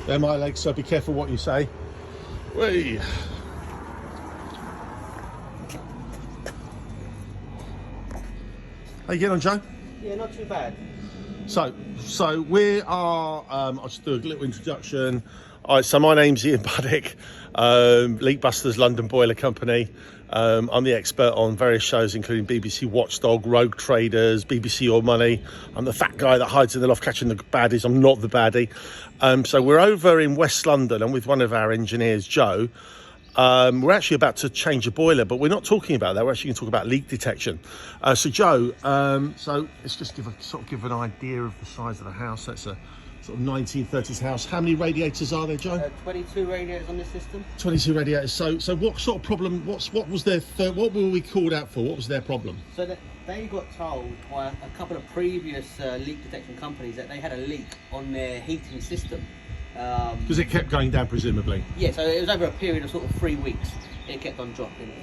They're my legs, so be careful what you say. Whee. How you getting on, Joe? Yeah, not too bad. So we are, I'll just do a little introduction. All right, so my name's Ian Buddick, Leakbusters London Boiler Company. I'm the expert on various shows, including BBC Watchdog, Rogue Traders, BBC All Money. I'm the fat guy that hides in the loft catching the baddies. I'm not the baddie. So we're over in West London and with one of our engineers, Joe. We're actually about to change a boiler, but we're not talking about that. We're actually going to talk about leak detection. So Joe, so let's just give an idea of the size of the house. That's a sort of 1930s house. How many radiators are there, Joe? 22 radiators on this system. 22 radiators. So what sort of problem? What were we called out for? What was their problem? So that they got told by a couple of previous leak detection companies that they had a leak on their heating system. Because it kept going down, presumably. Yeah, so it was over a period of sort of 3 weeks. It kept on dropping.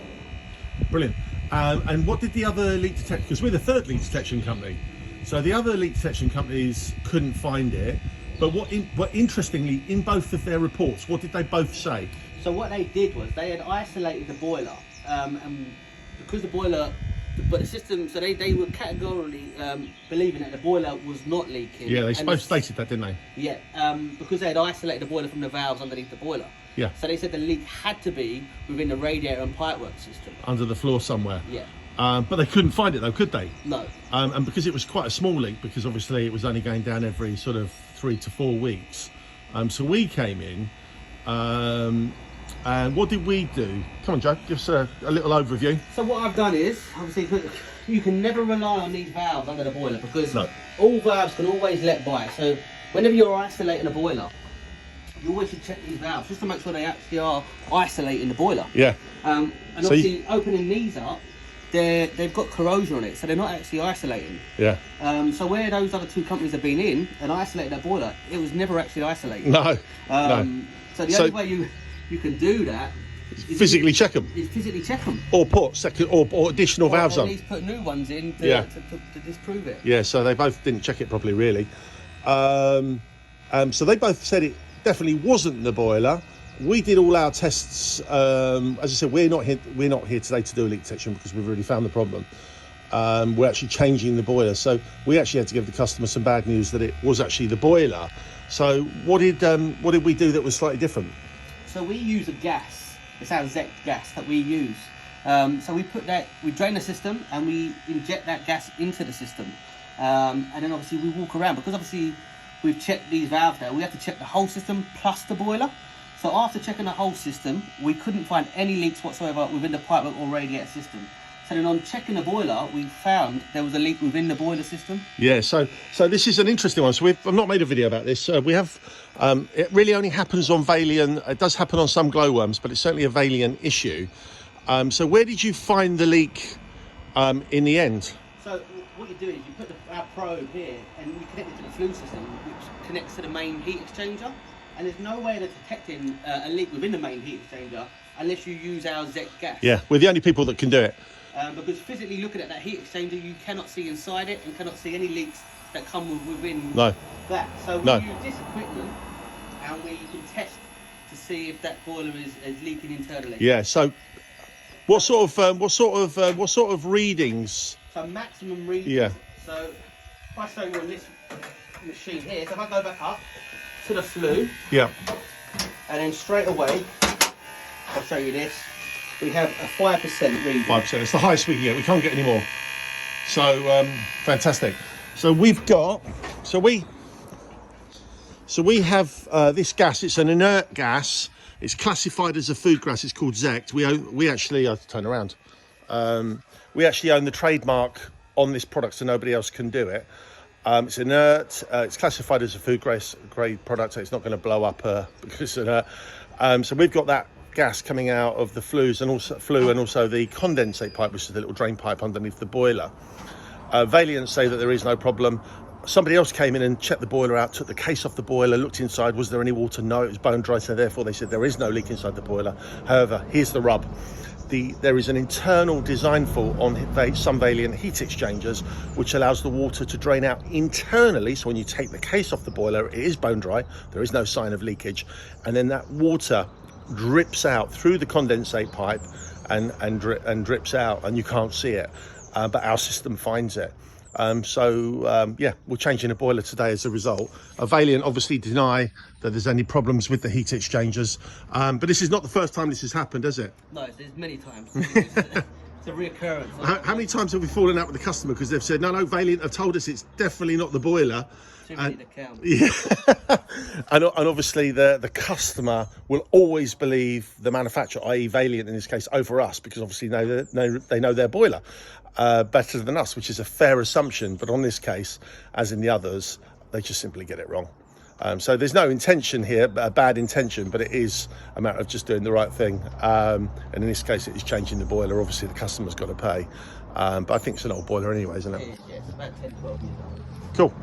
Brilliant. And what did the other leak detection? Because we're the third leak detection company. So the other leak detection companies couldn't find it. But interestingly, in both of their reports, what did they both say? So what they did was they had isolated the boiler, and because the boiler, but the system, so they were categorically believing that the boiler was not leaking. Yeah, they both stated that, didn't they? Yeah, because they had isolated the boiler from the valves underneath the boiler. Yeah. So they said the leak had to be within the radiator and pipework system. Under the floor somewhere. Yeah. But they couldn't find it though, could they? No. And because it was quite a small leak, because obviously it was only going down every sort of 3 to 4 weeks. So we came in, and what did we do? Come on, Joe, give us a little overview. So what I've done is, obviously, you can never rely on these valves under the boiler because No. all valves can always let by. So whenever you're isolating a boiler, you always should check these valves just to make sure they actually are isolating the boiler. Yeah. And So obviously, opening these up, they've got corrosion on it, so they're not actually isolating. Yeah. So where those other two companies have been in and isolated that boiler, it was never actually isolated. No. No. So the only way you can do that is Physically check them. Is physically check them. Or put second or additional valves or on. at least put new ones in to, Yeah. to disprove it. Yeah, so they both didn't check it properly, really. So they both said it definitely wasn't the boiler. We did all our tests. As I said, we're not here today to do a leak detection because we've already found the problem. We're actually changing the boiler, so we actually had to give the customer some bad news that it was actually the boiler. So what did we do that was slightly different? So we use a gas. It's our ZEC gas that we use. So we drain the system and we inject that gas into the system. And then obviously we walk around because obviously we've checked these valves now. We have to check the whole system plus the boiler. So after checking the whole system, we couldn't find any leaks whatsoever within the pipework or radiator system. So then on checking the boiler, we found there was a leak within the boiler system. Yeah, so this is an interesting one. So I've not made a video about this. We have, it really only happens on Vaillant. It does happen on some glowworms, but it's certainly a Vaillant issue. So where did you find the leak in the end? So what you do is you put our probe here and we connect it to the flue system, which connects to the main heat exchanger. And there's no way of detecting a leak within the main heat exchanger unless you use our ZEC gas. Yeah, we're the only people that can do it. Because physically looking at that heat exchanger, you cannot see inside it and cannot see any leaks that come within that. So we use this equipment and we can test to see if that boiler is leaking internally. Yeah. So, what sort of readings? So maximum readings. Yeah. So if I show you on this machine here, so if I go back up to the flue. Yeah. And then straight away, I'll show you this. We have a 5% reading. 5%. It's the highest we can get. We can't get any more. So fantastic. So we've got. So we have this gas. It's an inert gas. It's classified as a food gas. It's called ZEC. We actually. I have to turn around. We actually own the trademark on this product, so nobody else can do it. It's inert. It's classified as a food grade product, so it's not going to blow up because it's inert. So we've got that gas coming out of the flues and also the condensate pipe, which is the little drain pipe underneath the boiler. Vaillant say that there is no problem. Somebody else came in and checked the boiler out, took the case off the boiler, looked inside. Was there any water? No, it was bone dry, so therefore they said there is no leak inside the boiler. However, here's the rub. there is an internal design fault on some Vaillant heat exchangers, which allows the water to drain out internally. So when you take the case off the boiler, it is bone dry, there is no sign of leakage, and then that water drips out through the condensate pipe and drips out, and you can't see it, but our system finds it. Yeah, we're changing the boiler today as a result. Vaillant obviously deny that there's any problems with the heat exchangers, but this is not the first time this has happened, is it? No, there's many times. It's a reoccurrence. How many times have we fallen out with the customer because they've said, no, Vaillant have told us it's definitely not the boiler? And, yeah. and obviously the customer will always believe the manufacturer, i.e. Vaillant in this case, over us, because obviously they know their boiler better than us, which is a fair assumption. But on this case, as in the others, they just simply get it wrong. So there's no intention here, a bad intention, but it is a matter of just doing the right thing. And in this case, it is changing the boiler. Obviously, the customer's got to pay. But I think it's an old boiler anyway, isn't it? Yeah, it's about 10, 12 years old. Cool.